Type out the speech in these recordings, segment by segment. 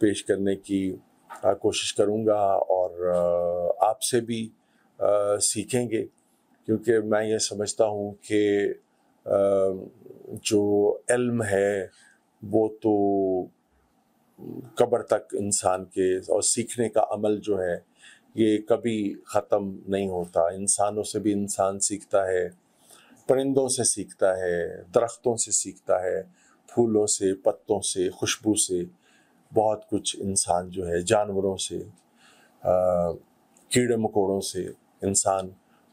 پیش کرنے کی کوشش کروں گا، اور آپ سے بھی سیکھیں گے، کیونکہ میں یہ سمجھتا ہوں کہ جو علم ہے وہ تو قبر تک انسان کے، اور سیکھنے کا عمل جو ہے یہ کبھی ختم نہیں ہوتا۔ انسانوں سے بھی انسان سیکھتا ہے، پرندوں سے سیکھتا ہے، درختوں سے سیکھتا ہے، پھولوں سے، پتوں سے، خوشبو سے، بہت کچھ انسان جو ہے، جانوروں سے، کیڑے مکوڑوں سے انسان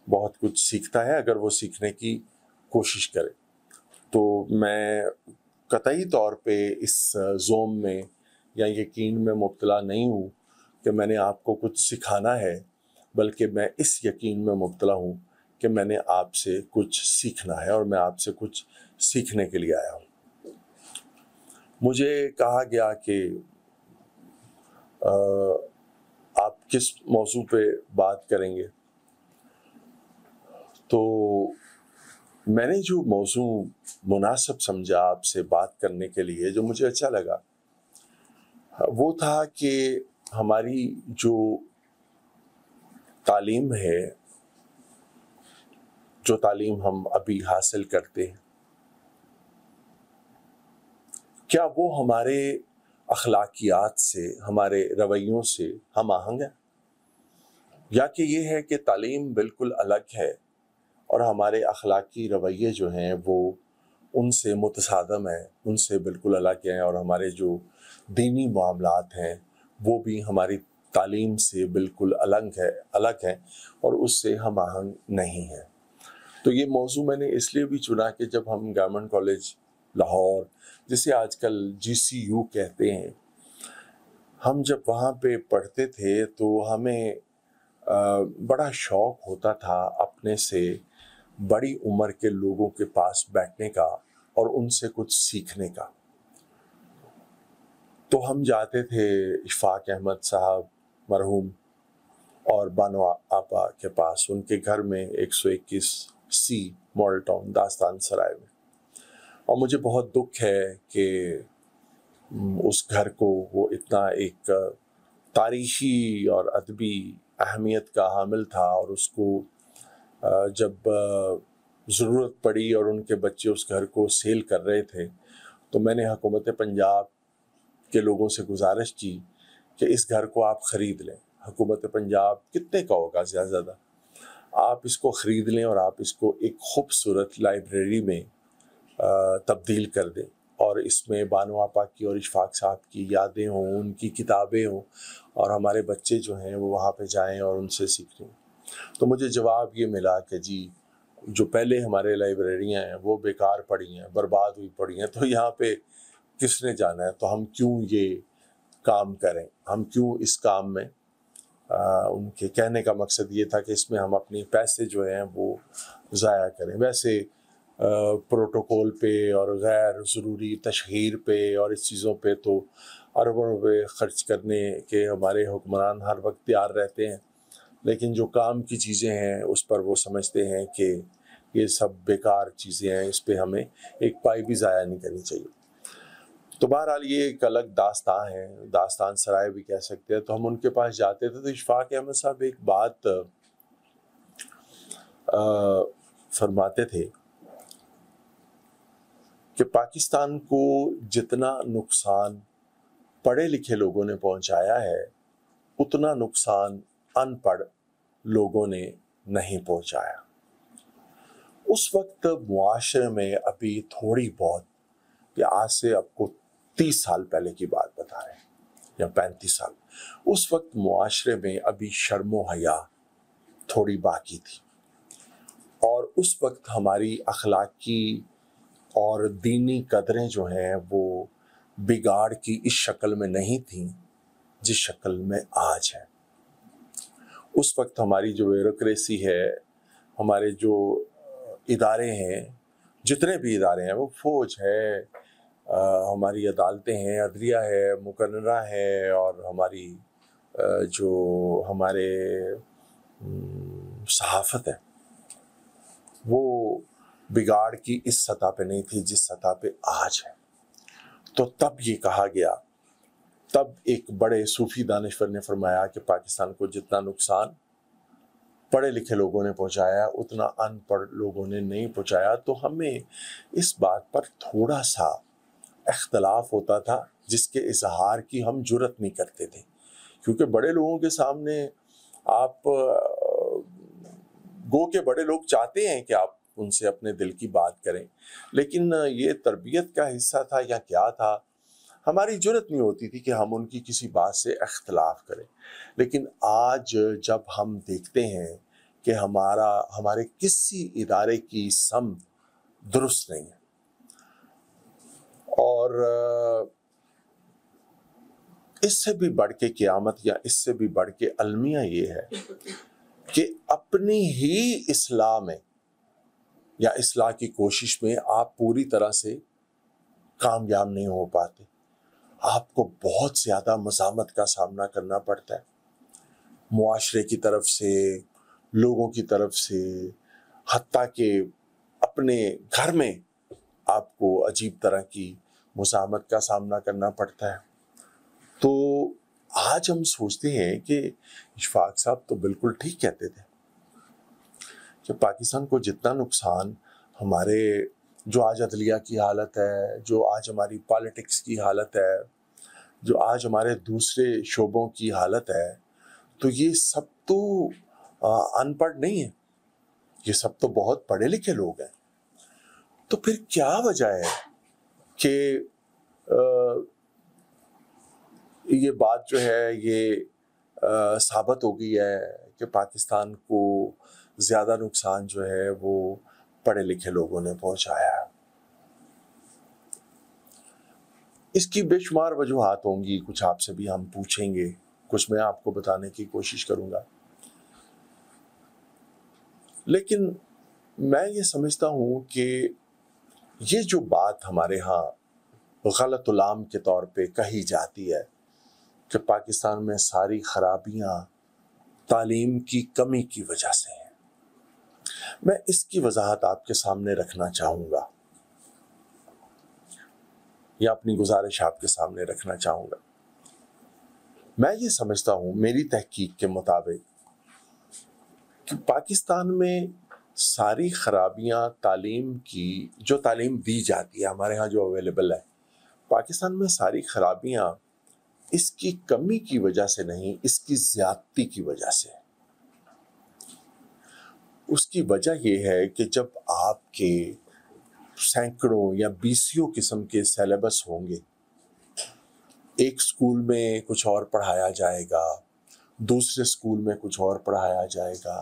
بہت کچھ سیکھتا ہے اگر وہ سیکھنے کی کوشش کرے۔ تو میں قطعی طور پہ اس زوم میں یا یقین میں مبتلا نہیں ہوں کہ میں نے آپ کو کچھ سکھانا ہے، بلکہ میں اس یقین میں مبتلا ہوں کہ میں نے آپ سے کچھ سیکھنا ہے، اور میں آپ سے کچھ سیکھنے کے لیے آیا ہوں۔ مجھے کہا گیا کہ آپ کس موضوع پہ بات کریں گے، تو میں نے جو موضوع مناسب سمجھا آپ سے بات کرنے کے لیے، جو مجھے اچھا لگا، وہ تھا کہ ہماری جو تعلیم ہے، جو تعلیم ہم ابھی حاصل کرتے ہیں، کیا وہ ہمارے اخلاقیات سے، ہمارے رویوں سے ہم آہنگ ہے، یا کہ یہ ہے کہ تعلیم بالکل الگ ہے اور ہمارے اخلاقی رویے جو ہیں وہ ان سے متصادم ہیں، ان سے بالکل الگ ہیں، اور ہمارے جو دینی معاملات ہیں وہ بھی ہماری تعلیم سے بالکل الگ ہیں اور اس سے ہم آہنگ نہیں ہیں۔ تو یہ موضوع میں نے اس لیے بھی چنا کہ جب ہم گورنمنٹ کالج لاہور، جسے آج کل GCU کہتے ہیں، ہم جب وہاں پہ پڑھتے تھے تو ہمیں بڑا شوق ہوتا تھا اپنے سے بڑی عمر کے لوگوں کے پاس بیٹھنے کا اور ان سے کچھ سیکھنے کا۔ تو ہم جاتے تھے اشفاق احمد صاحب مرحوم اور بانو آپا کے پاس، ان کے گھر میں 121C ماڈل ٹاؤن داستان سرائے میں، اور مجھے بہت دکھ ہے کہ اس گھر کو وہ اتنا ایک تاریخی اور ادبی اہمیت کا حامل تھا، اور اس کو جب ضرورت پڑی اور ان کے بچے اس گھر کو سیل کر رہے تھے تو میں نے حکومت پنجاب کے لوگوں سے گزارش کی کہ اس گھر کو آپ خرید لیں۔ حکومت پنجاب کتنے کا ہوگا؟ زیادہ آپ اس کو خرید لیں اور آپ اس کو ایک خوبصورت لائبریری میں تبدیل کر دیں، اور اس میں بانو آپا کی اور اشفاق صاحب کی یادیں ہوں، ان کی کتابیں ہوں، اور ہمارے بچے جو ہیں وہ وہاں پہ جائیں اور ان سے سیکھیں۔ تو مجھے جواب یہ ملا کہ جی، جو پہلے ہمارے لائبریریاں ہیں وہ بیکار پڑی ہیں، برباد ہوئی پڑی ہیں، تو یہاں پہ کس نے جانا ہے؟ تو ہم کیوں یہ کام کریں، ہم کیوں اس کام میں ان کے کہنے کا مقصد یہ تھا کہ اس میں ہم اپنے پیسے جو ہیں وہ ضائع کریں۔ ویسے پروٹوکول پہ اور غیر ضروری تشہیر پہ اور اس چیزوں پہ تو اربوں روپے خرچ کرنے کے ہمارے حکمران ہر وقت تیار رہتے ہیں، لیکن جو کام کی چیزیں ہیں اس پر وہ سمجھتے ہیں کہ یہ سب بیکار چیزیں ہیں، اس پہ ہمیں ایک پائی بھی ضائع نہیں کرنی چاہیے۔ تو بہرحال یہ ایک الگ داستان ہے، داستان سرائے بھی کہہ سکتے ہیں۔ تو ہم ان کے پاس جاتے تھے تو اشفاق احمد صاحب ایک بات فرماتے تھے کہ پاکستان کو جتنا نقصان پڑھے لکھے لوگوں نے پہنچایا ہے اتنا نقصان ان پڑھ لوگوں نے نہیں پہنچایا۔ اس وقت معاشرے میں ابھی تھوڑی بہت، کہ آج سے آپ کو 30 سال پہلے کی بات بتا رہے ہیں یا 35 سال، اس وقت معاشرے میں ابھی شرم و حیا تھوڑی باقی تھی، اور اس وقت ہماری اخلاقی اور دینی قدریں جو ہیں وہ بگاڑ کی اس شکل میں نہیں تھیں جس شکل میں آج ہے۔ اس وقت ہماری جو بیوروکریسی ہے، ہمارے جو ادارے ہیں، جتنے بھی ادارے ہیں، وہ فوج ہے، ہماری عدالتیں ہیں، عدلیہ ہے، مقننہ ہے، اور ہماری جو ہمارے صحافت ہے، وہ بگاڑ کی اس سطح پہ نہیں تھی جس سطح پہ آج ہے۔ تو تب یہ کہا گیا تب ایک بڑے صوفی دانشور نے فرمایا کہ پاکستان کو جتنا نقصان پڑھے لکھے لوگوں نے پہنچایا اتنا ان پڑھ لوگوں نے نہیں پہنچایا. تو ہمیں اس بات پر تھوڑا سا اختلاف ہوتا تھا جس کے اظہار کی ہم جرت نہیں کرتے تھے, کیونکہ بڑے لوگوں کے سامنے آپ گو کہ بڑے لوگ چاہتے ہیں کہ آپ ان سے اپنے دل کی بات کریں, لیکن یہ تربیت کا حصہ تھا یا کیا تھا, ہماری جرت نہیں ہوتی تھی کہ ہم ان کی کسی بات سے اختلاف کریں. لیکن آج جب ہم دیکھتے ہیں کہ ہمارے کسی ادارے کی سمت درست نہیں ہے, اور اس سے بھی بڑھ کے قیامت یا اس سے بھی بڑھ کے المیہ یہ ہے کہ اپنی ہی اصلاح میں یا اصلاح کی کوشش میں آپ پوری طرح سے کامیاب نہیں ہو پاتے. آپ کو بہت زیادہ مزاحمت کا سامنا کرنا پڑتا ہے, معاشرے کی طرف سے, لوگوں کی طرف سے, حتیٰ کہ اپنے گھر میں آپ کو عجیب طرح کی مزاحمت کا سامنا کرنا پڑتا ہے. تو آج ہم سوچتے ہیں کہ اشفاق صاحب تو بالکل ٹھیک کہتے تھے کہ پاکستان کو جتنا نقصان ہمارے جو آج عدلیہ کی حالت ہے, جو آج ہماری پالیٹکس کی حالت ہے, جو آج ہمارے دوسرے شعبوں کی حالت ہے, تو یہ سب تو ان پڑھ نہیں ہے, یہ سب تو بہت پڑھے لکھے لوگ ہیں. تو پھر کیا وجہ ہے کہ یہ بات جو ہے یہ ثابت ہو گئی ہے کہ پاکستان کو زیادہ نقصان جو ہے وہ پڑھے لکھے لوگوں نے پہنچایا ہے. اس کی بے شمار وجوہات ہوں گی, کچھ آپ سے بھی ہم پوچھیں گے, کچھ میں آپ کو بتانے کی کوشش کروں گا. لیکن میں یہ سمجھتا ہوں کہ یہ جو بات ہمارے ہاں غلط العام کے طور پہ کہی جاتی ہے کہ پاکستان میں ساری خرابیاں تعلیم کی کمی کی وجہ سے ہیں, میں اس کی وضاحت آپ کے سامنے رکھنا چاہوں گا یا اپنی گزارش آپ کے سامنے رکھنا چاہوں گا. میں یہ سمجھتا ہوں میری تحقیق کے مطابق کہ پاکستان میں ساری خرابیاں تعلیم کی, جو تعلیم دی جاتی ہے ہمارے ہاں جو اویلیبل ہے, پاکستان میں ساری خرابیاں اس کی کمی کی وجہ سے نہیں, اس کی زیادتی کی وجہ سے. اس کی وجہ یہ ہے کہ جب آپ کے سینکڑوں یا بیسیوں قسم کے سیلیبس ہوں گے, ایک سکول میں کچھ اور پڑھایا جائے گا, دوسرے سکول میں کچھ اور پڑھایا جائے گا,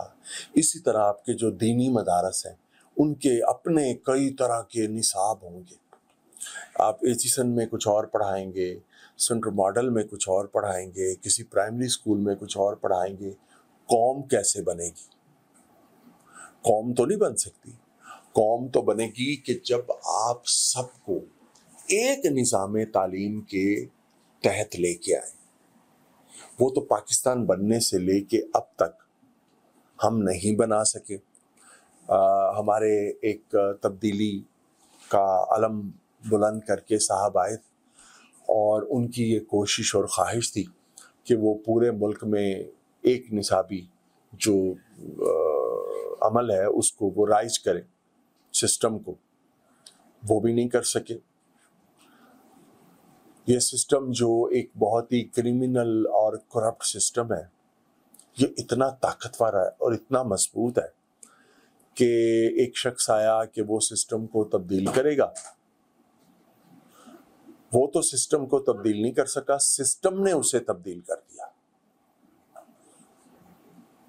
اسی طرح آپ کے جو دینی مدارس ہیں ان کے اپنے کئی طرح کے نصاب ہوں گے. آپ ایچیسن میں کچھ اور پڑھائیں گے, سینٹر ماڈل میں کچھ اور پڑھائیں گے, کسی پرائمری سکول میں کچھ اور پڑھائیں گے. قوم کیسے بنے گی؟ قوم تو نہیں بن سکتی. قوم تو بنے گی کہ جب آپ سب کو ایک نظام تعلیم کے تحت لے کے آئیں. وہ تو پاکستان بننے سے لے کے اب تک ہم نہیں بنا سکے. ہمارے ایک تبدیلی کا علم بلند کر کے صاحب آئے اور ان کی یہ کوشش اور خواہش تھی کہ وہ پورے ملک میں ایک نصابی جو عمل ہے اس کو وہ رائج کریں, سسٹم کو. وہ بھی نہیں کر سکے. یہ سسٹم جو ایک بہت ہی کرمنل اور کرپٹ سسٹم ہے, یہ اتنا طاقتور ہے اور اتنا مضبوط ہے کہ ایک شخص آیا کہ وہ سسٹم کو تبدیل کرے گا. وہ تو سسٹم کو تبدیل نہیں کر سکا, سسٹم نے اسے تبدیل کر دیا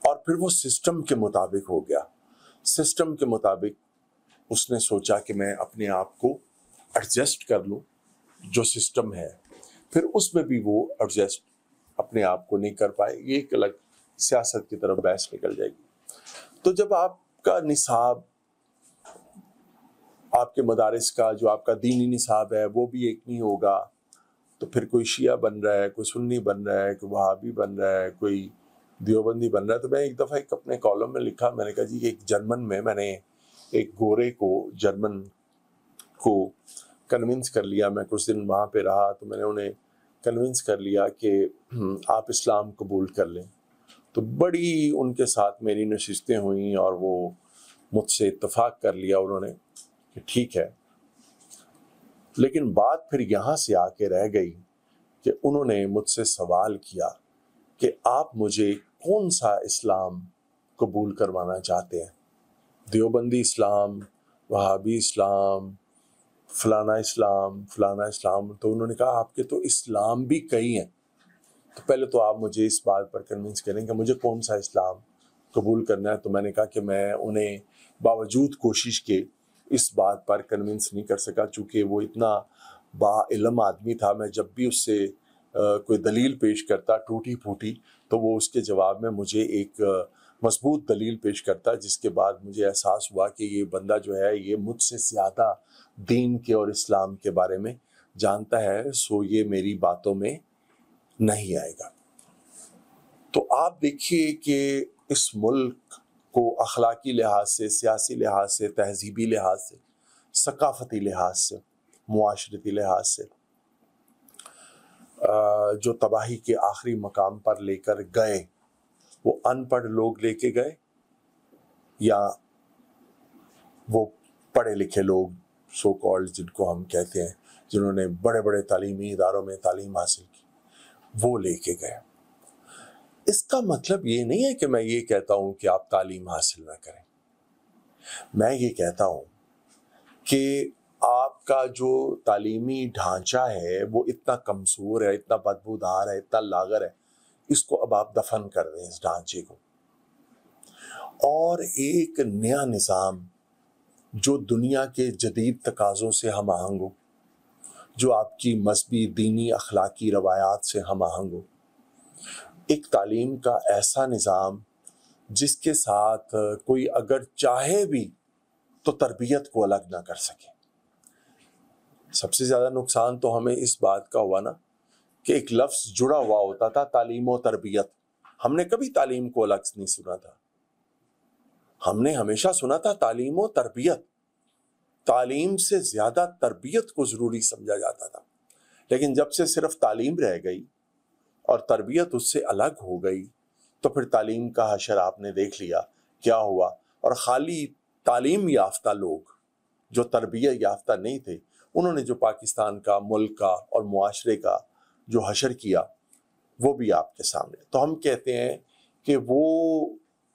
اور پھر وہ سسٹم کے مطابق ہو گیا. سسٹم کے مطابق اس نے سوچا کہ میں اپنے آپ کو ایڈجسٹ کر لوں جو سسٹم ہے, پھر اس میں بھی وہ ایڈجسٹ اپنے آپ کو نہیں کر پائے. یہ ایک الگ سیاست کی طرف بحث نکل جائے گی. تو جب آپ کا نصاب, آپ کے مدارس کا جو آپ کا دینی نصاب ہے وہ بھی ایک نہیں ہوگا, تو پھر کوئی شیعہ بن رہا ہے, کوئی سنی بن رہا ہے, کوئی وہابی بن رہا ہے, کوئی دیوبندی بن رہا ہے. تو میں ایک دفعہ اپنے کالم میں لکھا, میں نے کہا جی ایک جرمن میں نے ایک گورے کو, جرمن کو کنونس کر لیا. میں کچھ دن وہاں پہ رہا تو میں نے انہیں کنونس کر لیا کہ آپ اسلام قبول کر لیں، تو بڑی ان کے ساتھ میری نشستیں ہوئیں اور وہ مجھ سے اتفاق کر لیا انہوں نے کہ ٹھیک ہے. لیکن بات پھر یہاں سے آ کے رہ گئی کہ انہوں نے مجھ سے سوال کیا کہ آپ مجھے کون سا اسلام قبول کروانا چاہتے ہیں، دیوبندی اسلام، وہابی اسلام، فلانا اسلام، فلانا اسلام. تو انہوں نے کہا آپ کے تو اسلام بھی کئی ہیں، تو پہلے تو آپ مجھے اس بات پر کنونس کریں کہ مجھے کون سا اسلام قبول کرنا ہے. تو میں نے کہا کہ میں انہیں باوجود کوشش کے اس بات پر کنونس نہیں کر سکا، چونکہ وہ اتنا با علم آدمی تھا. میں جب بھی اس سے کوئی دلیل پیش کرتا ٹوٹی پھوٹی، تو وہ اس کے جواب میں مجھے ایک مضبوط دلیل پیش کرتا، جس کے بعد مجھے احساس ہوا کہ یہ بندہ جو ہے یہ مجھ سے زیادہ دین کے اور اسلام کے بارے میں جانتا ہے، سو یہ میری باتوں میں نہیں آئے گا. تو آپ دیکھیے کہ اس ملک کو اخلاقی لحاظ سے، سیاسی لحاظ سے، تہذیبی لحاظ سے، ثقافتی لحاظ سے، معاشرتی لحاظ سے جو تباہی کے آخری مقام پر لے کر گئے، وہ ان پڑھ لوگ لے کے گئے یا وہ پڑھے لکھے لوگ سو کالڈ جن کو ہم کہتے ہیں، جنہوں نے بڑے بڑے تعلیمی اداروں میں تعلیم حاصل کی، وہ لے کے گئے. اس کا مطلب یہ نہیں ہے کہ میں یہ کہتا ہوں کہ آپ تعلیم حاصل نہ کریں. میں یہ کہتا ہوں کہ آپ کا جو تعلیمی ڈھانچہ ہے وہ اتنا کمزور ہے، اتنا بدبودار ہے، اتنا لاغر ہے، اس کو اب آپ دفن کر دیں اس ڈھانچے کو، اور ایک نیا نظام جو دنیا کے جدید تقاضوں سے ہم آہنگ ہو، جو آپ کی مذہبی، دینی، اخلاقی روایات سے ہم آہنگ ہو، ایک تعلیم کا ایسا نظام جس کے ساتھ کوئی اگر چاہے بھی تو تربیت کو الگ نہ کر سکے. سب سے زیادہ نقصان تو ہمیں اس بات کا ہوا نا کہ ایک لفظ جڑا ہوا ہوتا تھا، تعلیم و تربیت. ہم نے کبھی تعلیم کو الگ نہیں سنا تھا، ہم نے ہمیشہ سنا تھا تعلیم و تربیت. تعلیم سے زیادہ تربیت کو ضروری سمجھا جاتا تھا. لیکن جب سے صرف تعلیم رہ گئی اور تربیت اس سے الگ ہو گئی، تو پھر تعلیم کا حشر آپ نے دیکھ لیا کیا ہوا. اور خالی تعلیم یافتہ لوگ جو تربیت یافتہ نہیں تھے، انہوں نے جو پاکستان کا، ملک کا اور معاشرے کا جو حشر کیا وہ بھی آپ کے سامنے. تو ہم کہتے ہیں کہ وہ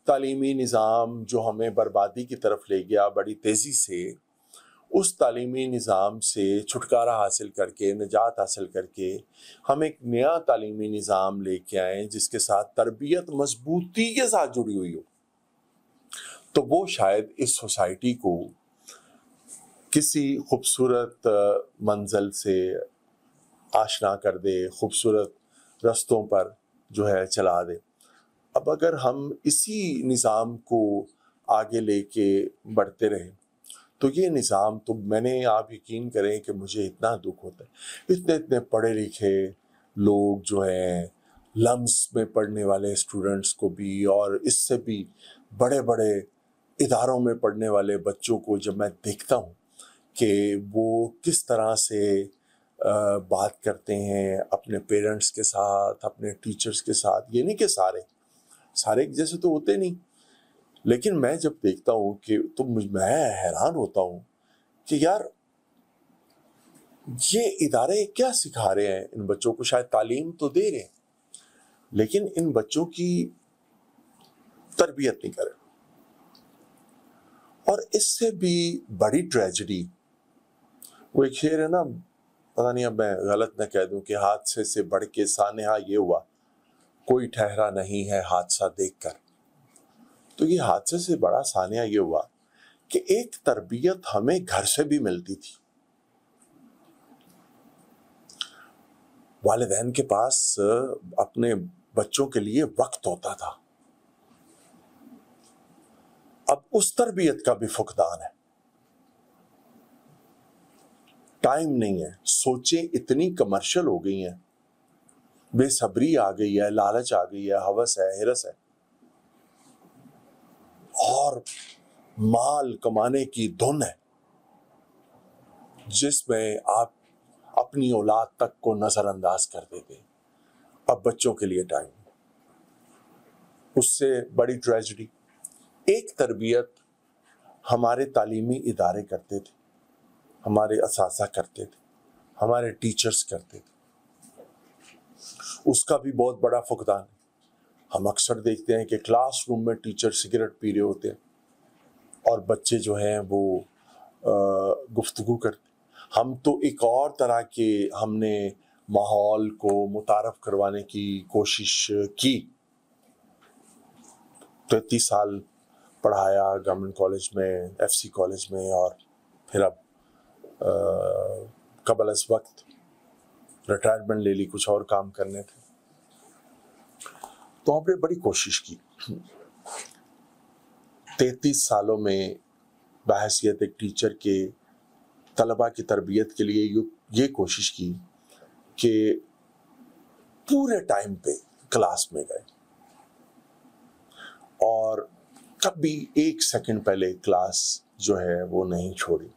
تعلیمی نظام جو ہمیں بربادی کی طرف لے گیا بڑی تیزی سے، اس تعلیمی نظام سے چھٹکارا حاصل کر کے، نجات حاصل کر کے ہم ایک نیا تعلیمی نظام لے کے آئیں جس کے ساتھ تربیت مضبوطی کے ساتھ جڑی ہوئی ہو. تو وہ شاید اس سوسائٹی کو کسی خوبصورت منزل سے آشنا کر دے، خوبصورت رستوں پر جو ہے چلا دے. اب اگر ہم اسی نظام کو آگے لے کے بڑھتے رہیں تو یہ نظام، تو میں نے، آپ یقین کریں کہ مجھے اتنا دکھ ہوتا ہے، اتنے پڑھے لکھے لوگ جو ہیں، لمس میں پڑھنے والے اسٹوڈنٹس کو بھی، اور اس سے بھی بڑے بڑے اداروں میں پڑھنے والے بچوں کو جب میں دیکھتا ہوں کہ وہ کس طرح سے بات کرتے ہیں اپنے پیرنٹس کے ساتھ، اپنے ٹیچرز کے ساتھ. یہ نہیں کہ سارے ایک جیسے تو ہوتے نہیں، لیکن میں جب دیکھتا ہوں کہ تو میں حیران ہوتا ہوں کہ یار یہ ادارے کیا سکھا رہے ہیں ان بچوں کو. شاید تعلیم تو دے رہے ہیں لیکن ان بچوں کی تربیت نہیں کر رہے. اور اس سے بھی بڑی ٹریجڈی، وہ ایک شعر ہے نا، پتہ نہیں اب میں غلط نہ کہہ دوں، کہ حادثے سے بڑھ کے سانحہ یہ ہوا، کوئی ٹھہرا نہیں ہے حادثہ دیکھ کر. تو یہ حادثے سے بڑا سانحہ یہ ہوا کہ ایک تربیت ہمیں گھر سے بھی ملتی تھی. والدین کے پاس اپنے بچوں کے لیے وقت ہوتا تھا. اب اس تربیت کا بھی فقدان ہے، ٹائم نہیں ہے. سوچیں اتنی کمرشل ہو گئی ہیں، بے صبری آ گئی ہے، لالچ آ گئی ہے، ہوس ہے، ہرس ہے، اور مال کمانے کی دھن ہے، جس میں آپ اپنی اولاد تک کو نظر انداز کر دیتے ہیں. اب بچوں کے لیے ٹائم. اس سے بڑی ٹریجڈی، ایک تربیت ہمارے تعلیمی ادارے کرتے تھے، ہمارے اساتذہ کرتے تھے، ہمارے ٹیچرز کرتے تھے، اس کا بھی بہت بڑا فقدان ہے. ہم اکثر دیکھتے ہیں کہ کلاس روم میں ٹیچر سگریٹ پی رہے ہوتے ہیں اور بچے جو ہیں وہ گفتگو کرتے. ہم تو ایک اور طرح کے ہم نے ماحول کو متعارف کروانے کی کوشش کی. 33 سال پڑھایا گورنمنٹ کالج میں، ایف سی کالج میں، اور پھر اب قبل از وقت ریٹائرمنٹ لے لی، کچھ اور کام کرنے تھے. تو ہم نے بڑی کوشش کی 33 سالوں میں بحیثیت ایک ٹیچر کے طلباء کی تربیت کے لیے یہ کوشش کی کہ پورے ٹائم پہ کلاس میں گئے اور کبھی 1 سیکنڈ پہلے کلاس جو ہے وہ نہیں چھوڑی.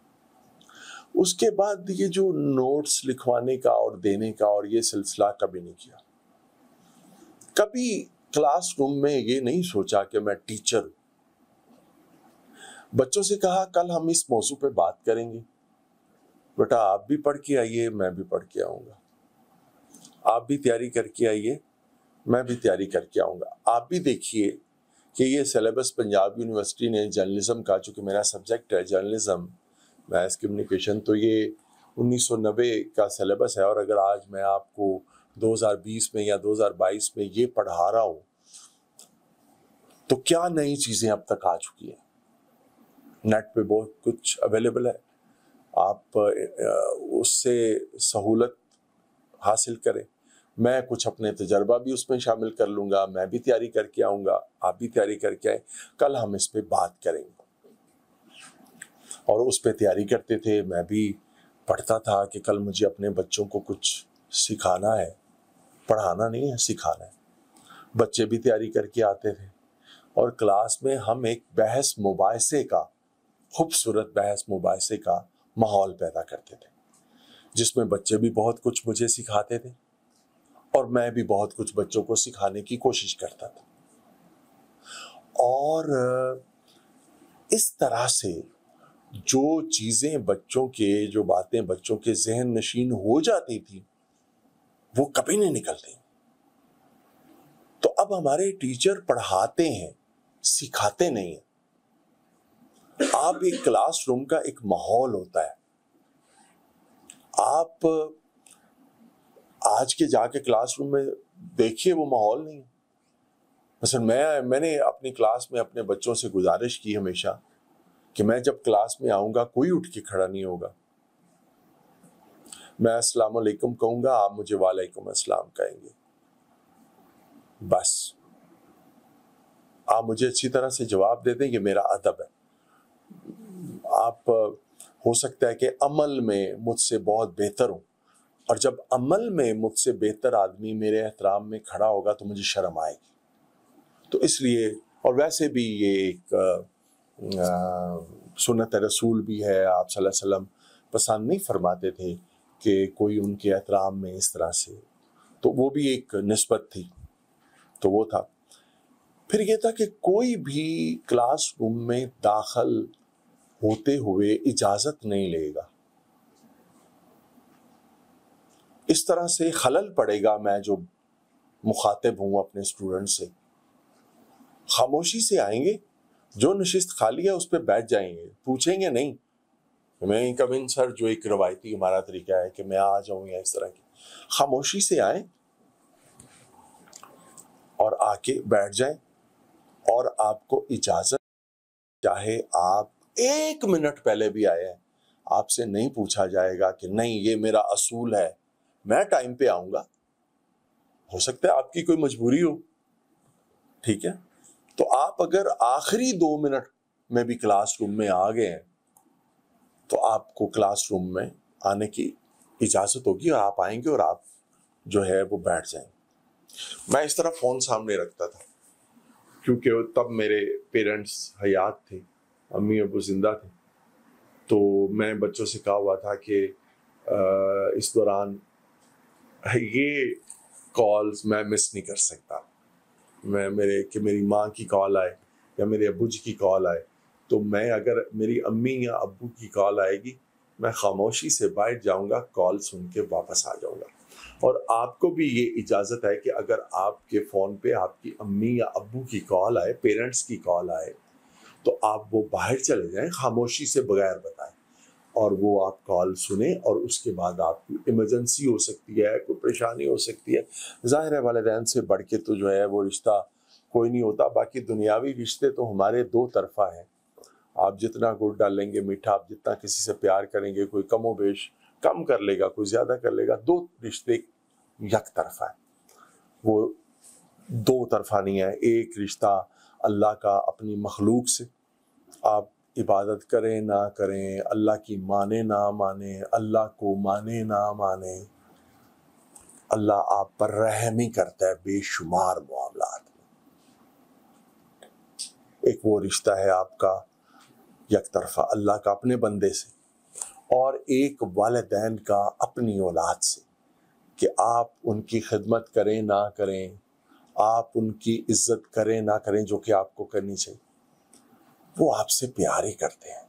اس کے بعد یہ جو نوٹس لکھوانے کا اور دینے کا اور یہ سلسلہ کبھی نہیں کیا. کبھی کلاس روم میں یہ نہیں سوچا کہ میں ٹیچر ہوں. بچوں سے کہا کل ہم اس موضوع پہ بات کریں گے، بیٹا آپ بھی پڑھ کے آئیے، میں بھی پڑھ کے آؤں گا. آپ بھی تیاری کر کے آئیے، میں بھی تیاری کر کے آؤں گا. آپ بھی دیکھیے کہ یہ سلیبس پنجاب یونیورسٹی نے جرنلزم کا، چونکہ میرا سبجیکٹ ہے جرنلزم، میس کمیونیکیشن، تو یہ 1990 کا سلیبس ہے. اور اگر آج میں آپ کو 2020 میں یا 2022 میں یہ پڑھا رہا ہوں تو کیا نئی چیزیں اب تک آ چکی ہیں. نیٹ پہ بہت کچھ اویلیبل ہے، آپ اس سے سہولت حاصل کریں. میں کچھ اپنے تجربہ بھی اس میں شامل کر لوں گا، میں بھی تیاری کر کے آؤں گا، آپ بھی تیاری کر کے آئیں. کل ہم اس پہ بات کریں گے. اور اس پہ تیاری کرتے تھے. میں بھی پڑھتا تھا کہ کل مجھے اپنے بچوں کو کچھ سکھانا ہے، پڑھانا نہیں ہے، سکھانا ہے. بچے بھی تیاری کر کے آتے تھے اور کلاس میں ہم ایک بحث مباحثے کا، خوبصورت بحث مباحثے کا ماحول پیدا کرتے تھے، جس میں بچے بھی بہت کچھ مجھے سکھاتے تھے اور میں بھی بہت کچھ بچوں کو سکھانے کی کوشش کرتا تھا. اور اس طرح سے جو چیزیں بچوں کے، جو باتیں بچوں کے ذہن نشین ہو جاتی تھی وہ کبھی نہیں نکلتی. تو اب ہمارے ٹیچر پڑھاتے ہیں، سکھاتے نہیں ہیں. آپ ایک کلاس روم کا ایک ماحول ہوتا ہے. آپ آج کے جا کے کلاس روم میں دیکھیے وہ ماحول نہیں. مثلا میں نے اپنی کلاس میں اپنے بچوں سے گزارش کی ہمیشہ کہ میں جب کلاس میں آؤں گا کوئی اٹھ کے کھڑا نہیں ہوگا. میں السلام علیکم کہوں گا، آپ مجھے وعلیکم السلام کہیں گے. بس آپ مجھے اچھی طرح سے جواب دے دیں، یہ میرا ادب ہے. آپ ہو سکتا ہے کہ عمل میں مجھ سے بہت بہتر ہوں، اور جب عمل میں مجھ سے بہتر آدمی میرے احترام میں کھڑا ہوگا تو مجھے شرم آئے گی. تو اس لیے، اور ویسے بھی یہ ایک سنت رسول بھی ہے. آپ صلی اللہ علیہ وسلم پسند نہیں فرماتے تھے کہ کوئی ان کے احترام میں اس طرح سے، تو وہ بھی ایک نسبت تھی. تو وہ تھا. پھر یہ تھا کہ کوئی بھی کلاس روم میں داخل ہوتے ہوئے اجازت نہیں لے گا. اس طرح سے خلل پڑے گا. میں جو مخاطب ہوں اپنے اسٹوڈنٹ سے، خاموشی سے آئیں گے، جو نشست خالی ہے اس پہ بیٹھ جائیں گے، پوچھیں گے نہیں میں کم ان سر، جو ایک روایتی ہمارا طریقہ ہے کہ میں آ جاؤں یا اس طرح کی. خاموشی سے آئیں اور آ کے بیٹھ جائیں، اور آپ کو اجازت، چاہے آپ 1 منٹ پہلے بھی آئے ہیں، آپ سے نہیں پوچھا جائے گا کہ نہیں یہ میرا اصول ہے، میں ٹائم پہ آؤں گا. ہو سکتا ہے آپ کی کوئی مجبوری ہو، ٹھیک ہے. تو آپ اگر آخری 2 منٹ میں بھی کلاس روم میں آ گئے ہیں تو آپ کو کلاس روم میں آنے کی اجازت ہوگی، اور آپ آئیں گے اور آپ جو ہے وہ بیٹھ جائیں گے. میں اس طرح فون سامنے رکھتا تھا کیونکہ تب میرے پیرنٹس حیات تھے، امی ابو زندہ تھے. تو میں بچوں سے کہا ہوا تھا کہ اس دوران یہ کالز میں مس نہیں کر سکتا. میری ماں کی کال آئے یا میرے ابو جی کی کال آئے تو میں اگر میری امی یا ابو کی کال آئے گی میں خاموشی سے بیٹھ جاؤں گا, کال سن کے واپس آ جاؤں گا. اور آپ کو بھی یہ اجازت ہے کہ اگر آپ کے فون پہ آپ کی امی یا ابو کی کال آئے, پیرنٹس کی کال آئے, تو آپ وہ باہر چلے جائیں خاموشی سے بغیر بتائیں, اور وہ آپ کال سنیں, اور اس کے بعد آپ کی ایمرجنسی ہو سکتی ہے, کوئی پریشانی ہو سکتی ہے. ظاہر ہے والدین سے بڑھ کے تو جو ہے وہ رشتہ کوئی نہیں ہوتا. باقی دنیاوی رشتے تو ہمارے دو طرفہ ہیں. آپ جتنا گڑ ڈالیں گے میٹھا, آپ جتنا کسی سے پیار کریں گے, کوئی کم و بیش کم کر لے گا, کوئی زیادہ کر لے گا. دو رشتے یک طرفہ ہے, وہ دو طرفہ نہیں ہے. ایک رشتہ اللہ کا اپنی مخلوق سے, آپ عبادت کریں نہ کریں, اللہ کی مانے نہ مانے, اللہ کو مانے نہ مانے, اللہ آپ پر رحم ہی کرتا ہے بے شمار معاملات میں. ایک وہ رشتہ ہے آپ کا یک طرفہ اللہ کا اپنے بندے سے, اور ایک والدین کا اپنی اولاد سے, کہ آپ ان کی خدمت کریں نہ کریں, آپ ان کی عزت کریں نہ کریں جو کہ آپ کو کرنی چاہیے, وہ آپ سے پیار ہی کرتے ہیں.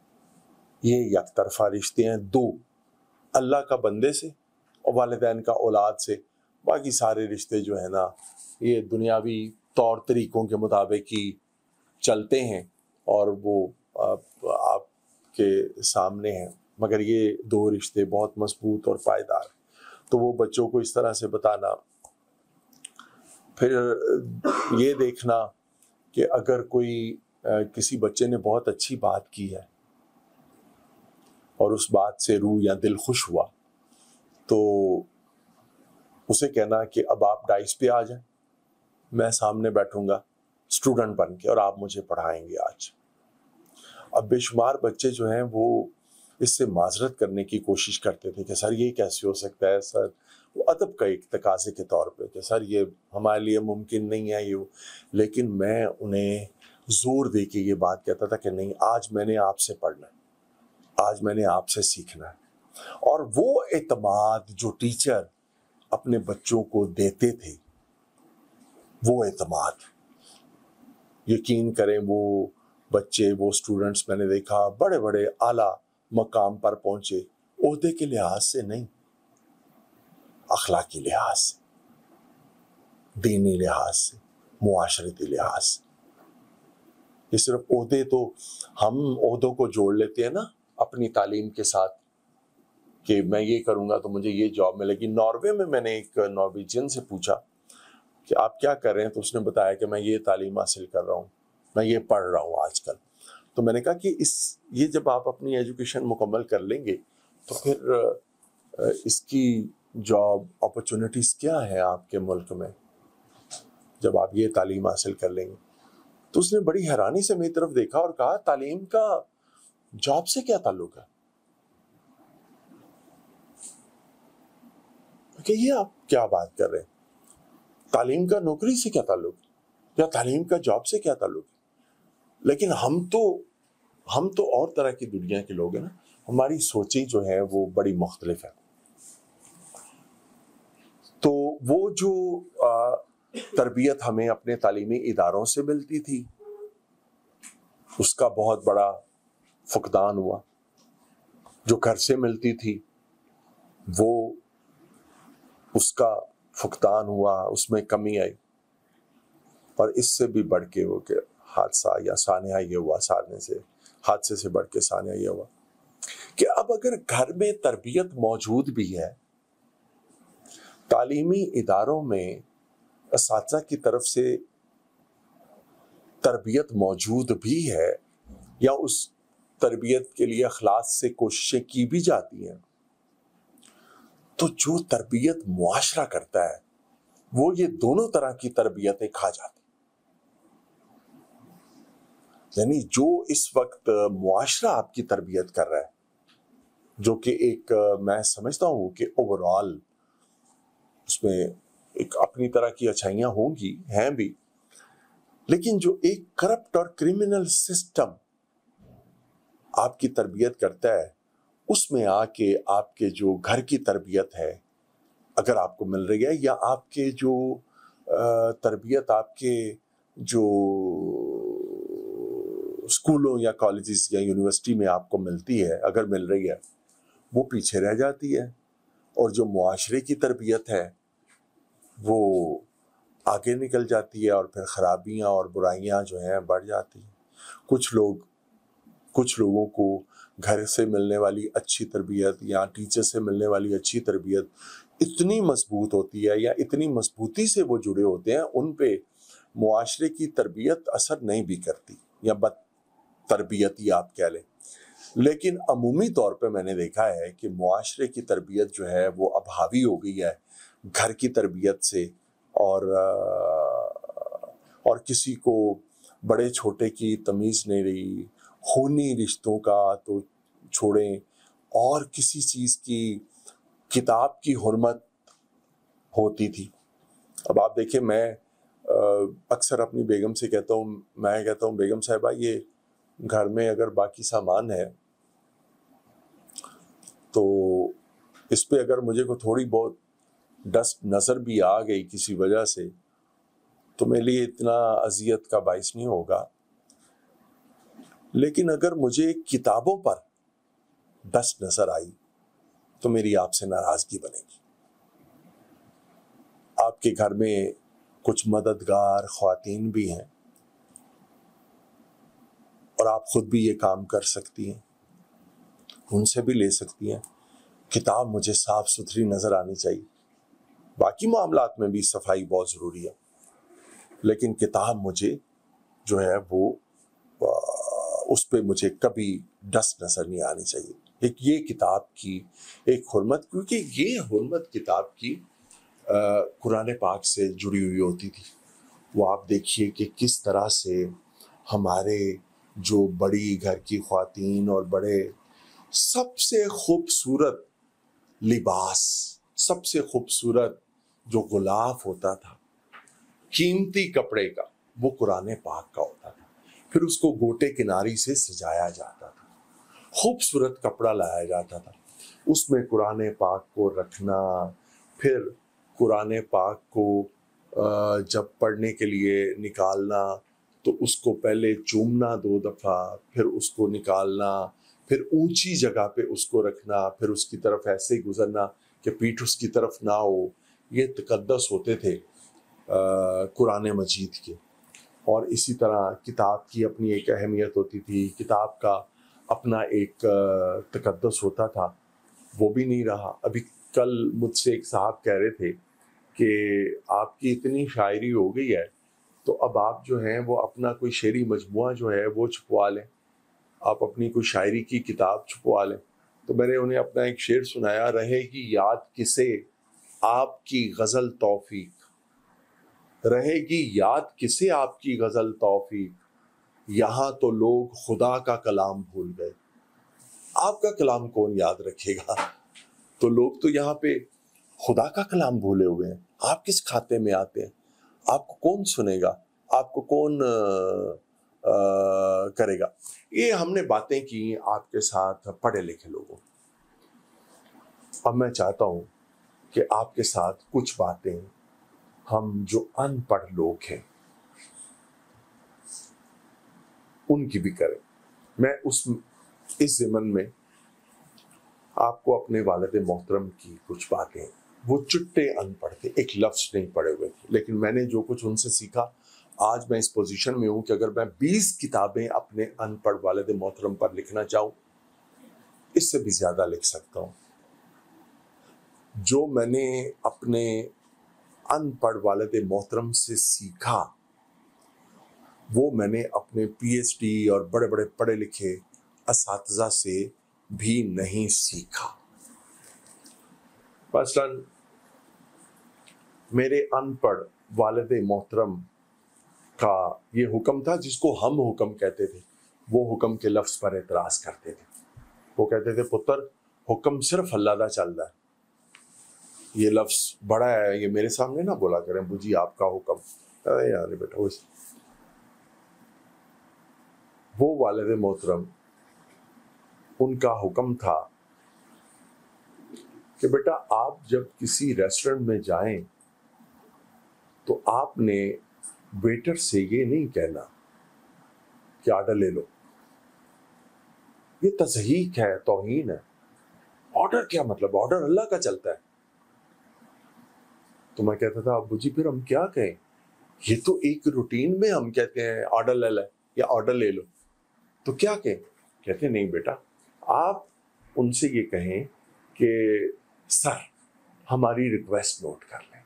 یہ یک طرفہ رشتے ہیں دو, اللہ کا بندے سے اور والدین کا اولاد سے. باقی سارے رشتے جو ہیں نا یہ دنیاوی طور طریقوں کے مطابق ہی چلتے ہیں, اور وہ آپ کے سامنے ہیں, مگر یہ دو رشتے بہت مضبوط اور پائیدار. تو وہ بچوں کو اس طرح سے بتانا, پھر یہ دیکھنا کہ اگر کوئی کسی بچے نے بہت اچھی بات کی ہے اور اس بات سے روح یا دل خوش ہوا, تو اسے کہنا کہ اب آپ ڈائس پہ آ جائیں, میں سامنے بیٹھوں گا اسٹوڈنٹ بن کے, اور آپ مجھے پڑھائیں گے آج. اب بے شمار بچے جو ہیں وہ اس سے معذرت کرنے کی کوشش کرتے تھے کہ سر یہ کیسے ہو سکتا ہے سر, وہ ادب کا ایک تقاضے کے طور پہ کہ سر یہ ہمارے لیے ممکن نہیں ہے یہ. لیکن میں انہیں زور دے کے یہ بات کہتا تھا کہ نہیں, آج میں نے آپ سے پڑھنا ہے, آج میں نے آپ سے سیکھنا ہے. اور وہ اعتماد جو ٹیچر اپنے بچوں کو دیتے تھے, وہ اعتماد یقین کریں وہ بچے, وہ اسٹوڈنٹس میں نے دیکھا بڑے بڑے اعلیٰ مقام پر پہنچے, عہدے کے لحاظ سے نہیں, اخلاقی لحاظ سے, دینی لحاظ سے, معاشرتی لحاظ سے. یہ صرف عہدے, تو ہم عہدوں کو جوڑ لیتے ہیں نا اپنی تعلیم کے ساتھ کہ میں یہ کروں گا تو مجھے یہ جاب ملے گی. ناروے میں نے ایک نارویجین سے پوچھا کہ آپ کیا کر رہے ہیں, تو اس نے بتایا کہ میں یہ تعلیم حاصل کر رہا ہوں, میں یہ پڑھ رہا ہوں آج کل. تو میں نے کہا کہ یہ جب آپ اپنی ایجوکیشن مکمل کر لیں گے تو پھر اس کی جاب اپرچونٹیز کیا ہے آپ کے ملک میں جب آپ یہ تعلیم حاصل کر لیں گے. تو اس نے بڑی حیرانی سے میری طرف دیکھا اور کہا تعلیم کا جاب سے کیا تعلق ہے, کہ یہ آپ کیا بات کر رہے ہیں, تعلیم کا نوکری سے کیا تعلق ہے یا تعلیم کا جاب سے کیا تعلق ہے. لیکن ہم تو اور طرح کی دنیا کے لوگ ہیں نا, ہماری سوچیں جو ہے وہ بڑی مختلف ہے. تو وہ جو تربیت ہمیں اپنے تعلیمی اداروں سے ملتی تھی اس کا بہت بڑا فقدان ہوا, جو گھر سے ملتی تھی وہ اس کا فقدان ہوا, اس میں کمی آئی. اور اس سے بھی بڑھ کے وہ کہ حادثہ یا سانحہ یہ ہوا, حادثے سے بڑھ کے سانحہ یہ ہوا کہ اب اگر گھر میں تربیت موجود بھی ہے, تعلیمی اداروں میں اساتذہ کی طرف سے تربیت موجود بھی ہے, یا اس تربیت کے لیے اخلاص سے کوششیں کی بھی جاتی ہیں, تو جو تربیت معاشرہ کرتا ہے وہ یہ دونوں طرح کی تربیتیں کھا جاتی. یعنی جو اس وقت معاشرہ آپ کی تربیت کر رہا ہے, جو کہ ایک میں سمجھتا ہوں کہ اوورال اس میں ایک اپنی طرح کی اچھائیاں ہوں گی, ہیں بھی, لیکن جو ایک کرپٹ اور کرمنل سسٹم آپ کی تربیت کرتا ہے اس میں آ کے آپ کے جو گھر کی تربیت ہے اگر آپ کو مل رہی ہے، یا آپ کے جو تربیت آپ کے جو اسکولوں یا کالجز یا یونیورسٹی میں آپ کو ملتی ہے اگر مل رہی ہے، وہ پیچھے رہ جاتی ہے، اور جو معاشرے کی تربیت ہے وہ آگے نکل جاتی ہے، اور پھر خرابیاں اور برائیاں جو ہیں بڑھ جاتی ہیں۔ کچھ لوگوں کو گھر سے ملنے والی اچھی تربیت یا ٹیچر سے ملنے والی اچھی تربیت اتنی مضبوط ہوتی ہے، یا اتنی مضبوطی سے وہ جڑے ہوتے ہیں، ان پہ معاشرے کی تربیت اثر نہیں بھی کرتی، یا بد تربیتی آپ کہہ لیں۔ لیکن عمومی طور پہ میں نے دیکھا ہے کہ معاشرے کی تربیت جو ہے وہ اب حاوی ہو گئی ہے گھر کی تربیت سے، اور کسی کو بڑے چھوٹے کی تمیز نہیں رہی، خونی رشتوں کا تو چھوڑیں، اور کسی چیز کی کتاب کی حرمت ہوتی تھی۔ اب آپ دیکھیں، میں اکثر اپنی بیگم سے کہتا ہوں بیگم صاحبہ، یہ گھر میں اگر باقی سامان ہے تو اس پہ اگر مجھے کو تھوڑی بہت ڈسٹ نظر بھی آ گئی کسی وجہ سے تو میرے لیے اتنا اذیت کا باعث نہیں ہوگا، لیکن اگر مجھے کتابوں پر ڈسٹ نظر آئی تو میری آپ سے ناراضگی بنے گی۔ آپ کے گھر میں کچھ مددگار خواتین بھی ہیں، اور آپ خود بھی یہ کام کر سکتی ہیں، ان سے بھی لے سکتی ہیں۔ کتاب مجھے صاف ستھری نظر آنی چاہیے۔ باقی معاملات میں بھی صفائی بہت ضروری ہے، لیکن کتاب مجھے جو ہے وہ اس پہ مجھے کبھی ڈسٹ نظر نہیں آنی چاہیے۔ یہ کتاب کی ایک حرمت، کیونکہ یہ حرمت کتاب کی قرآن پاک سے جڑی ہوئی ہوتی تھی۔ وہ آپ دیکھیے کہ کس طرح سے ہمارے جو بڑی گھر کی خواتین اور بڑے سب سے خوبصورت لباس، سب سے خوبصورت جو غلاف ہوتا تھا قیمتی کپڑے کا، وہ قرآن پاک کا ہوتا تھا۔ پھر اس کو گوٹے کناری سے سجایا جاتا تھا، خوبصورت کپڑا لایا جاتا تھا، اس میں قرآن پاک کو رکھنا، پھر قرآن پاک کو جب پڑھنے کے لیے نکالنا تو اس کو پہلے چومنا 2 دفعہ، پھر اس کو نکالنا، پھر اونچی جگہ پہ اس کو رکھنا، پھر اس کی طرف ایسے ہی گزرنا کہ پیٹھ اس کی طرف نہ ہو۔ یہ تقدس ہوتے تھے قرآن مجید کے۔ اور اسی طرح کتاب کی اپنی ایک اہمیت ہوتی تھی، کتاب کا اپنا ایک تقدس ہوتا تھا، وہ بھی نہیں رہا۔ ابھی کل مجھ سے ایک صاحب کہہ رہے تھے کہ آپ کی اتنی شاعری ہو گئی ہے تو اب آپ جو ہیں وہ اپنا کوئی شعری مجموعہ جو ہے وہ چھپوا لیں، آپ اپنی کوئی شاعری کی کتاب چھپوا لیں۔ تو میں نے انہیں اپنا ایک شعر سنایا، رہے گی یاد کسے آپ کی غزل توفیق، رہے گی یاد کسے آپ کی غزل توفیق، یہاں تو لوگ خدا کا کلام بھول گئے۔ آپ کا کلام کون یاد رکھے گا؟ تو لوگ تو یہاں پہ خدا کا کلام بھولے ہوئے ہیں، آپ کس کھاتے میں آتے ہیں؟ آپ کو کون سنے گا؟ آپ کو کون کرے گا؟ یہ ہم نے باتیں کی آپ کے ساتھ پڑھے لکھے لوگوں۔ اب میں چاہتا ہوں کہ آپ کے ساتھ کچھ باتیں ہم جو ان پڑھ لوگ ہیں ان کی بھی کریں۔ میں اس ضمن میں آپ کو اپنے والد محترم کی کچھ باتیں، وہ چٹے ان پڑھ تھے، ایک لفظ نہیں پڑھے ہوئے تھے، لیکن میں نے جو کچھ ان سے سیکھا، آج میں اس پوزیشن میں ہوں کہ اگر میں 20 کتابیں اپنے ان پڑھ والد محترم پر لکھنا چاہوں، اس سے بھی زیادہ لکھ سکتا ہوں۔ جو میں نے اپنے ان پڑھ والد محترم سے سیکھا وہ میں نے اپنے پی ایچ ڈی اور بڑے بڑے پڑھے لکھے اساتذہ سے بھی نہیں سیکھا۔ مثلاً میرے ان پڑھ والد محترم کا یہ حکم تھا جس کو ہم حکم کہتے تھے، وہ حکم کے لفظ پر اعتراض کرتے تھے۔ وہ کہتے تھے پتر حکم صرف اللہ دا چل رہا ہے، یہ لفظ بڑا ہے، یہ میرے سامنے نہ بولا کریں بجی آپ کا حکم۔ یار بیٹا وہ والد محترم ان کا حکم تھا کہ بیٹا آپ جب کسی ریسٹورنٹ میں جائیں تو آپ نے ویٹر سے یہ نہیں کہنا کہ آرڈر لے لو، یہ تضحیق ہے، توہین ہے۔ آرڈر کیا مطلب؟ آرڈر اللہ کا چلتا ہے۔ تو میں کہتا تھا ابو جی پھر ہم کیا کہیں؟ یہ تو ایک روٹین میں ہم کہتے ہیں آرڈر لے لے یا آرڈر لے لو، تو کیا کہیں؟ کہتے نہیں بیٹا، آپ ان سے یہ کہیں کہ سر ہماری ریکویسٹ نوٹ کر لیں،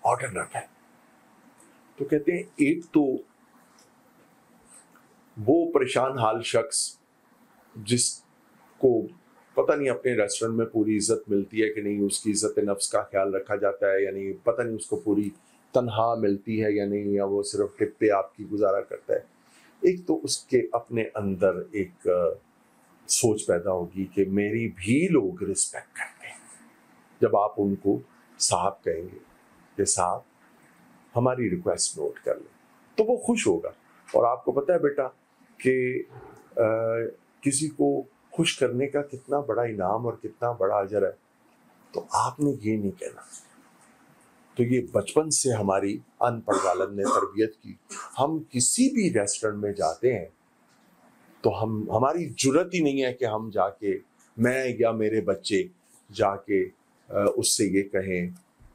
آرڈر نہ کہیں۔ تو کہتے ہیں ایک تو وہ پریشان حال شخص جس کو پتہ نہیں اپنے ریسٹورنٹ میں پوری عزت ملتی ہے کہ نہیں، اس کی عزت نفس کا خیال رکھا جاتا ہے یا نہیں، پتہ نہیں اس کو پوری تنخواہ ملتی ہے یا نہیں، یا وہ صرف ٹپ پہ آپ کی گزارا کرتا ہے۔ ایک تو اس کے اپنے اندر ایک سوچ پیدا ہوگی کہ میری بھی لوگ رسپیکٹ کرتے ہیں جب آپ ان کو صاحب کہیں گے کہ صاحب ہماری ریکویسٹ نوٹ کر لیں، تو وہ خوش ہوگا۔ اور آپ کو پتہ ہے بیٹا کہ کسی کو خوش کرنے کا کتنا بڑا انعام اور کتنا بڑا اجر ہے، تو آپ نے یہ نہیں کہنا۔ تو یہ بچپن سے ہماری ان پڑھ والد نے تربیت کی۔ ہم کسی بھی ریسٹورنٹ میں جاتے ہیں تو ہماری جرت ہی نہیں ہے کہ ہم جا کے، میں یا میرے بچے جا کے اس سے یہ کہیں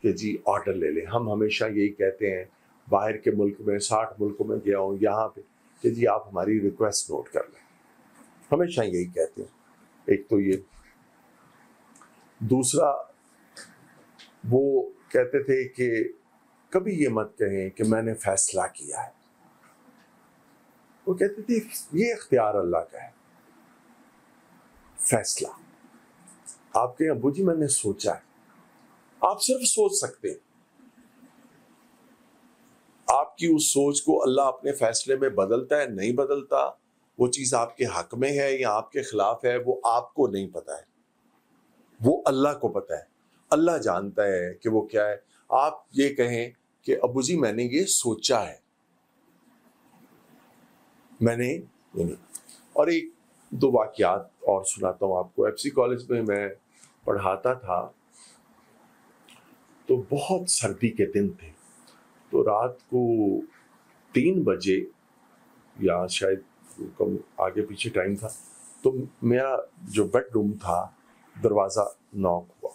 کہ جی آرڈر لے لیں۔ ہم ہمیشہ یہی کہتے ہیں، باہر کے ملک میں 60 ملکوں میں گیا ہوں یہاں پہ، کہ جی آپ ہماری ریکویسٹ نوٹ کر لیں، ہمیشہ یہی کہتے ہیں۔ ایک تو یہ، دوسرا وہ کہتے تھے کہ کبھی یہ مت کہیں کہ میں نے فیصلہ کیا ہے، وہ کہتے تھے یہ اختیار اللہ کا ہے، فیصلہ آپ کے ابو جی میں نے سوچا ہے۔ آپ صرف سوچ سکتے ہیں، آپ کی اس سوچ کو اللہ اپنے فیصلے میں بدلتا ہے نہیں بدلتا، وہ چیز آپ کے حق میں ہے یا آپ کے خلاف ہے، وہ آپ کو نہیں پتا ہے، وہ اللہ کو پتا ہے۔ اللہ جانتا ہے کہ وہ کیا ہے۔ آپ یہ کہیں کہ ابو جی میں نے یہ سوچا ہے، میں نے نہیں۔ اور ایک دو واقعات اور سناتا ہوں آپ کو۔ ایف سی کالج میں میں پڑھاتا تھا تو بہت سردی کے دن تھے، تو رات کو 3 بجے یا شاید کم آگے پیچھے ٹائم تھا، تو میرا جو بیڈ روم تھا دروازہ ناک ہوا۔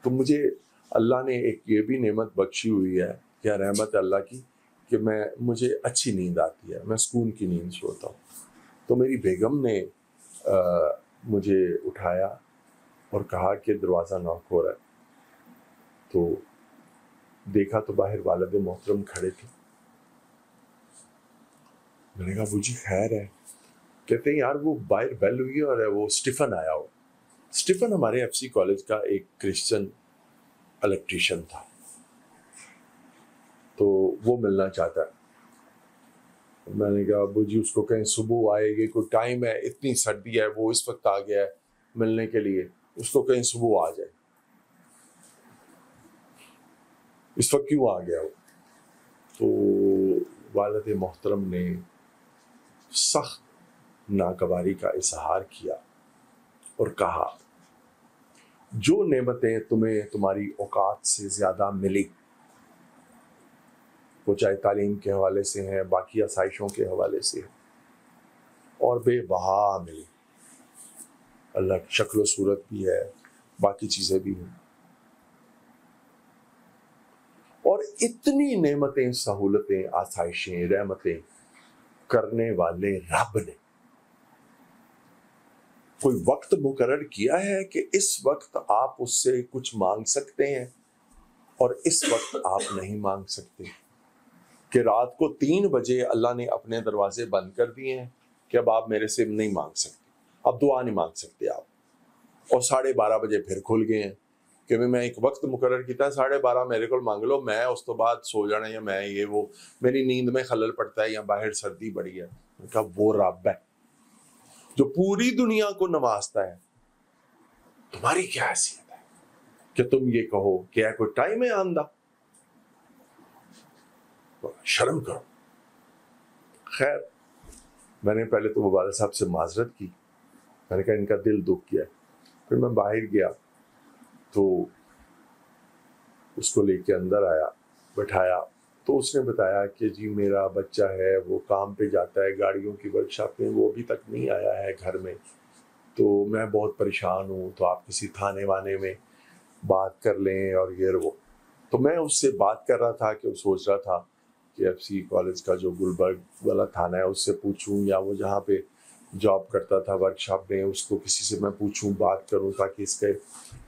تو مجھے اللہ نے ایک یہ بھی نعمت بخشی ہوئی ہے، یا رحمت اللہ کی، کہ مجھے اچھی نیند آتی ہے، میں سکون کی نیند سوتا ہوں۔ تو میری بیگم نے مجھے اٹھایا اور کہا کہ دروازہ ناک ہو رہا ہے۔ تو دیکھا تو باہر والد محترم کھڑے تھے۔ میں نے کہا ابو جی خیر ہے؟ کہتے ہیں یار وہ باہر بیل ہوئی ہے اور وہ اسٹیفن آیا ہو۔ اسٹیفن ہمارے ایف سی کالج کا ایک کرسچن الیکٹریشین تھا، تو وہ ملنا چاہتا ہے۔ میں نے کہا ابو جی اس کو کہیں صبح آئے گی، کوئی ٹائم ہے، اتنی سردی ہے، وہ اس وقت آ گیا ہے ملنے کے لیے، اس کو کہیں صبح آ جائے، اس وقت کیوں آ گیا ہو؟ تو والد محترم نے سخت ناگواری کا اظہار کیا اور کہا جو نعمتیں تمہیں تمہاری اوقات سے زیادہ ملی، وہ چاہے تعلیم کے حوالے سے ہیں، باقی آسائشوں کے حوالے سے ہیں، اور بے بہا ملی، اللہ کی شکل و صورت بھی ہے، باقی چیزیں بھی ہیں، اور اتنی نعمتیں، سہولتیں، آسائشیں، رحمتیں کرنے والے رب نے کوئی وقت مقرر کیا ہے کہ اس وقت آپ اس سے کچھ مانگ سکتے ہیں اور اس وقت آپ نہیں مانگ سکتے؟ کہ رات کو 3 بجے اللہ نے اپنے دروازے بند کر دیے ہیں کہ اب آپ میرے سے نہیں مانگ سکتے، اب دعا نہیں مانگ سکتے آپ، اور 12:30 بجے پھر کھل گئے ہیں کہ میں ایک وقت مقرر کیتا ہے 12:30 میرے کو مانگ لو، میں اس تو بعد سو جانا، یا میں یہ وہ میری نیند میں خلل پڑتا ہے یا باہر سردی بڑی ہے۔ میں کہا وہ رب ہے جو پوری دنیا کو نوازتا ہے، تمہاری کیا حیثیت ہے کہ تم یہ کہو کہ ہے کوئی ٹائم ہے آندہ؟ شرم کرو۔ خیر میں نے پہلے تو والد صاحب سے معذرت کی، میں نے کہا ان کا دل دکھ گیا ہے۔ پھر میں باہر گیا تو اس کو لے کے اندر آیا، بٹھایا، تو اس نے بتایا کہ جی میرا بچہ ہے وہ کام پہ جاتا ہے گاڑیوں کی ورک شاپ میں، وہ ابھی تک نہیں آیا ہے گھر میں، تو میں بہت پریشان ہوں، تو آپ کسی تھانے وانے میں بات کر لیں اور یہ وہ۔ تو میں اس سے بات کر رہا تھا کہ وہ سوچ رہا تھا کہ ایف سی کالج کا جو گلبرگ والا تھانہ ہے اس سے پوچھوں، یا وہ جہاں پہ جاب کرتا تھا ورک شاپ میں اس کو کسی سے میں پوچھوں، بات کروں، تاکہ اس کے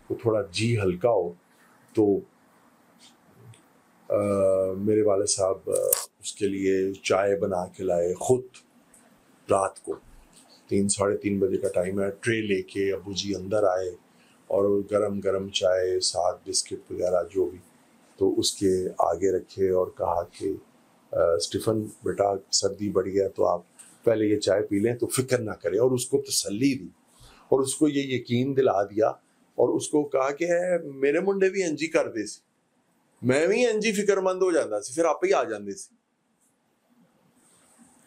وہ تھوڑا جی ہلکا ہو۔ تو میرے والد صاحب اس کے لیے چائے بنا کے لائے خود، رات کو 3-3:30 بجے کا ٹائم ہے، ٹرے لے کے ابو جی اندر آئے اور گرم گرم چائے ساتھ بسکٹ وغیرہ جو بھی تو اس کے آگے رکھے اور کہا کہ اسٹیفن بیٹا سردی بڑھی ہے تو آپ پہلے یہ چائے پی لیں تو فکر نہ کریں، اور اس کو تسلی دی اور اس کو یہ یقین دلا دیا اور اس کو کہا کہ میرے منڈے بھی انجی کر دے سی، میں بھی انجی فکر مند ہو جاتا سی، پھر آپ ہی آ جاندے سی۔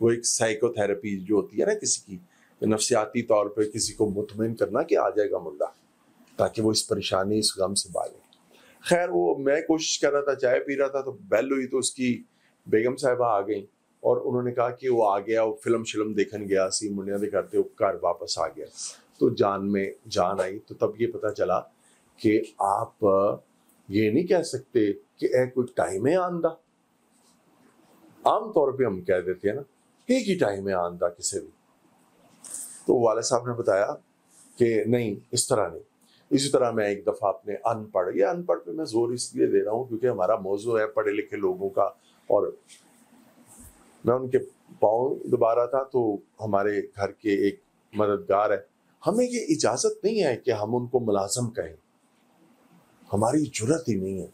وہ ایک سائیکو تھراپی جو ہوتی ہے نا کسی کی، نفسیاتی طور پہ کسی کو مطمئن کرنا کہ آ جائے گا منڈا، تاکہ وہ اس پریشانی اس غم سے باہر۔ خیر وہ میں کوشش کر رہا تھا، چائے پی رہا تھا، تو بیل ہوئی تو اس کی بیگم صاحبہ آ گئیں اور انہوں نے کہا کہ وہ آ گیا، وہ فلم شلم دیکھن گیا سی، منڈیاں دکھاتے وہ گھر واپس آ گیا۔ تو جان میں جان آئی، تو تب یہ پتہ چلا کہ آپ یہ نہیں کہہ سکتے کہ اے کوئی ٹائم ہے آندہ۔ عام طور پہ ہم کہہ دیتے ہیں نا ایک ہی ٹائم ہے آندہ کسی بھی۔ تو والد صاحب نے بتایا کہ نہیں، اس طرح نہیں۔ اسی طرح میں ایک دفعہ اپنے ان پڑھ، یہ ان پڑھ پہ میں زور اس لیے دے رہا ہوں کیونکہ ہمارا موضوع ہے پڑھے لکھے لوگوں کا، اور میں ان کے پاؤں دبا رہا تھا تو ہمارے گھر کے ایک مددگار ہے، ہمیں یہ اجازت نہیں ہے کہ ہم ان کو ملازم کہیں، ہماری جرت ہی نہیں ہے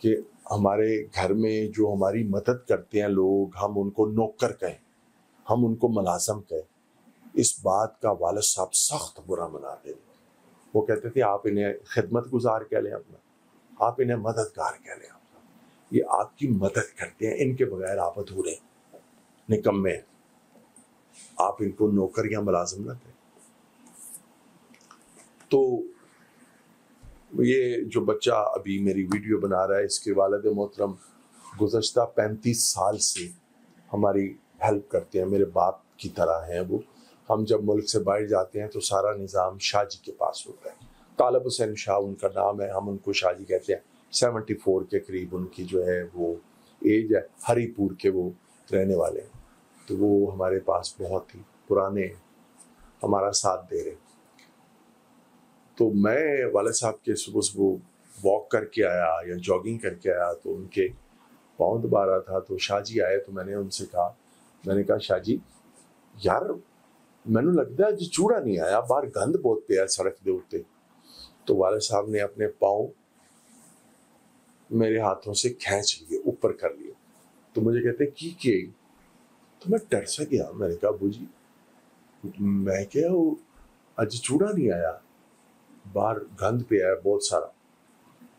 کہ ہمارے گھر میں جو ہماری مدد کرتے ہیں لوگ ہم ان کو نوکر کہیں، ہم ان کو ملازم کہیں۔ اس بات کا والد صاحب سخت برا مناتے تھے، وہ کہتے تھے آپ انہیں خدمت گزار کہہ لیں اپنا، آپ انہیں مددگار کہہ لیں، یہ آپ کی مدد کرتے ہیں، ان کے بغیر آپ ادھورے نکمے ہیں، آپ ان کو نوکر یا ملازم نہ کریں۔ تو یہ جو بچہ ابھی میری ویڈیو بنا رہا ہے، اس کے والد محترم گزشتہ 35 سال سے ہماری ہیلپ کرتے ہیں، میرے باپ کی طرح ہیں وہ۔ ہم جب ملک سے باہر جاتے ہیں تو سارا نظام شاہ جی کے پاس ہوتا ہے، طالب حسین شاہ ان کا نام ہے، ہم ان کو شاہ جی کہتے ہیں۔ 74 کے قریب ان کی جو ہے وہ ایج ہے، ہری پور کے وہ رہنے والے ہیں، تو وہ ہمارے پاس بہت ہی پرانے ہیں، ہمارا ساتھ دے رہے ہیں۔ تو میں والد صاحب کے صبح صبح واک کر کے آیا یا جاگنگ کر کے آیا تو ان کے پاؤں دبا رہا تھا، تو شاہ جی آئے تو میں نے ان سے کہا، میں نے کہا شاہ جی یار مینوں لگتا ہے جی چوڑا نہیں آیا، باہر گند بہت پیا سڑک دے اوتے۔ تو والد صاحب نے اپنے پاؤں میرے ہاتھوں سے کھینچ لیے، اوپر کر لیے، تو مجھے کہتے کی کیے، تو میں ڈر سا گیا، میں نے کہا ابو جی میں کیا وہ اج چوڑا نہیں آیا، باہر گند پہ ہے بہت سارا۔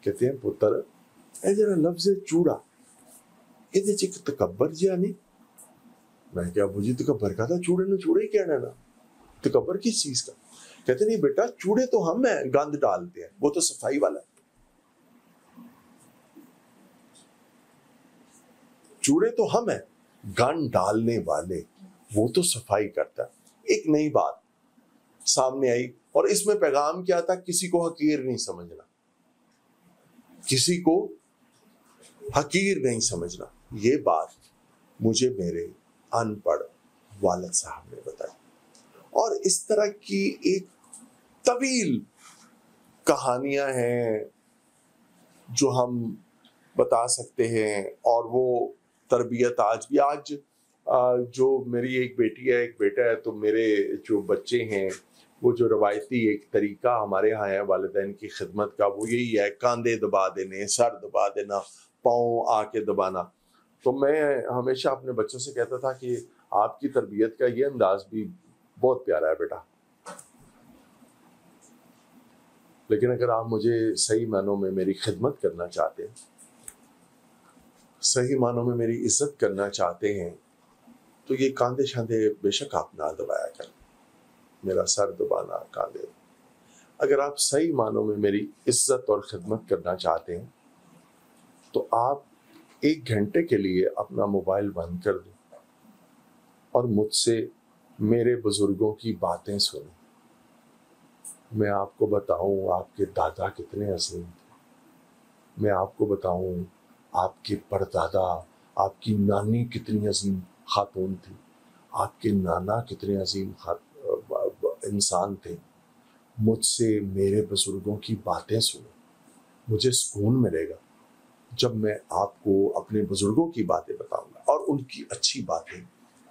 کہتے ہیں پتر اے جڑا لفظ چوڑا یہ ایک تکبر جہا نہیں؟ میں کہا ابو جی تکبر کا تھا، چوڑے نے چوڑے ہی کہنا نا، تکبر کس چیز کا؟ کہتے نہیں بیٹا چوڑے تو ہم ہیں گند ڈالتے ہیں، وہ تو صفائی والا ہے، چوڑے تو ہم ہیں گند ڈالنے والے، وہ تو صفائی کرتا ہے۔ ایک نئی بات سامنے آئی اور اس میں پیغام کیا تھا، کسی کو حقیر نہیں سمجھنا، کسی کو حقیر نہیں سمجھنا۔ یہ بات مجھے میرے ان پڑھ والد صاحب نے بتائی، اور اس طرح کی ایک طویل کہانیاں ہیں جو ہم بتا سکتے ہیں، اور وہ تربیت آج بھی جو میری ایک بیٹی ہے ایک بیٹا ہے، تو میرے جو بچے ہیں وہ جو روایتی ایک طریقہ ہمارے ہاں ہے والدین کی خدمت کا، وہ یہی ہے کاندھے دبا دینے، سر دبا دینا، پاؤں آ کے دبانا۔ تو میں ہمیشہ اپنے بچوں سے کہتا تھا کہ آپ کی تربیت کا یہ انداز بھی بہت پیارا ہے بیٹا، لیکن اگر آپ مجھے صحیح معنوں میں میری خدمت کرنا چاہتے ہیں، صحیح معنوں میں میری عزت کرنا چاہتے ہیں، تو یہ کاندھے شاندھے بے شک آپ نہ دبایا کریں، میرا سر دبانا، کاندھے اگر آپ صحیح معنوں میں میری عزت اور خدمت کرنا چاہتے ہیں تو آپ 1 گھنٹے کے لیے اپنا موبائل بند کر دیں اور مجھ سے میرے بزرگوں کی باتیں سنیں. میں آپ کو بتاؤں آپ کے دادا کتنے عظیم تھے، میں آپ کو بتاؤں آپ کے پردادا، آپ کی نانی کتنی عظیم خاتون تھی، آپ کے نانا کتنے عظیم انسان تھے. مجھ سے میرے بزرگوں کی باتیں سنیں. مجھے سکون ملے گا جب میں آپ کو اپنے بزرگوں کی باتیں بتاؤں گا اور ان کی اچھی باتیں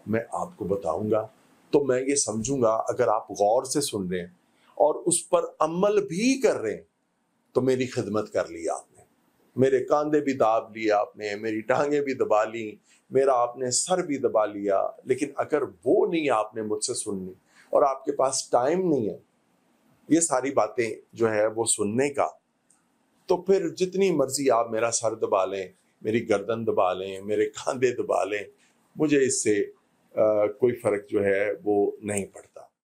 میں آپ کو بتاؤں گا. تو میں یہ سمجھوں گا اگر آپ غور سے سن رہے ہیں اور اس پر عمل بھی کر رہے ہیں تو میری خدمت کر لی آپ نے. میرے کاندھے بھی داب لیے آپ نے، میری ٹانگیں بھی دبا لیں، میرا آپ نے سر بھی دبا لیا. لیکن اگر وہ نہیں آپ نے مجھ سے سننی اور آپ کے پاس ٹائم نہیں ہے یہ ساری باتیں جو ہے وہ سننے کا، تو پھر جتنی مرضی آپ میرا سر دبا لیں، میری گردن دبا لیں، میرے کاندھے دبا لیں، مجھے اس سے کوئی فرق جو ہے وہ نہیں پڑتا.